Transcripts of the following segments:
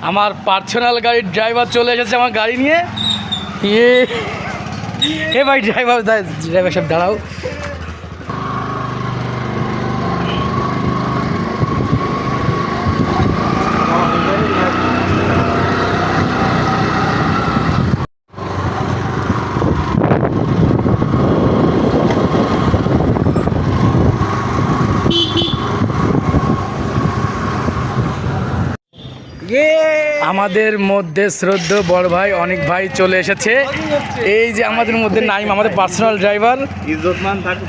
আমার পার্সোনাল গাড়ির ড্রাইভার চলে এসেছে আমার গাড়ি নিয়ে। এ ভাই ড্রাইভার সাহেব দাঁড়াও। আমাদের মধ্যে শ্রদ্ধেয় বড় ভাই অনেক ভাই চলে এসেছে। এই যে আমাদের মধ্যে নাইম, আমাদের পার্সোনাল ড্রাইভার। ইজ্জতমান থাকুক।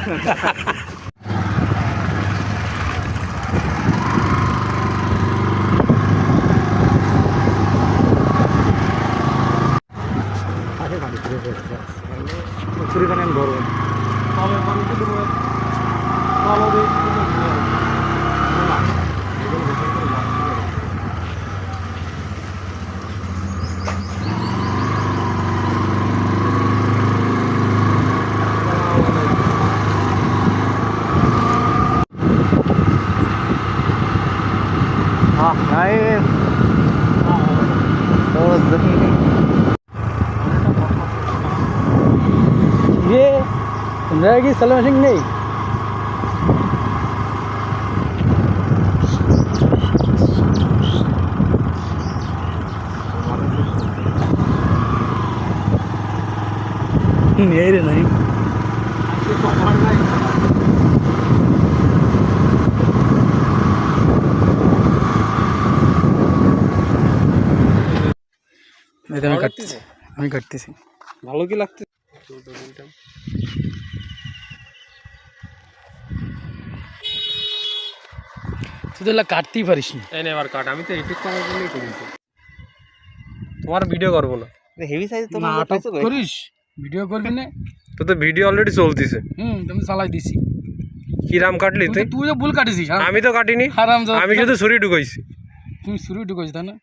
ये रहेगी सलमान सिंह नहीं। नहीं रे नहीं আমি কাটতেছি। ভালো কি লাগছে? তুই তো কাটতেই পারিস না। এই নে এবার কাট, আমি তো এডিট করার জন্যই করেছি। তোমার ভিডিও করব না। হেভি সাইজ তো নাটক করিস, ভিডিও করবি না তো? তো ভিডিও অলরেডি চলতেছে। তুমি চালাই দিছি। কি রাম কাটলি তুই? তুই তো ভুল কাটিছিস। আমি তো কাটিনি, আমি শুধু ছুরি ঢুকাইছি। তুমি ছুরি ঢুকাইছিস তাই না?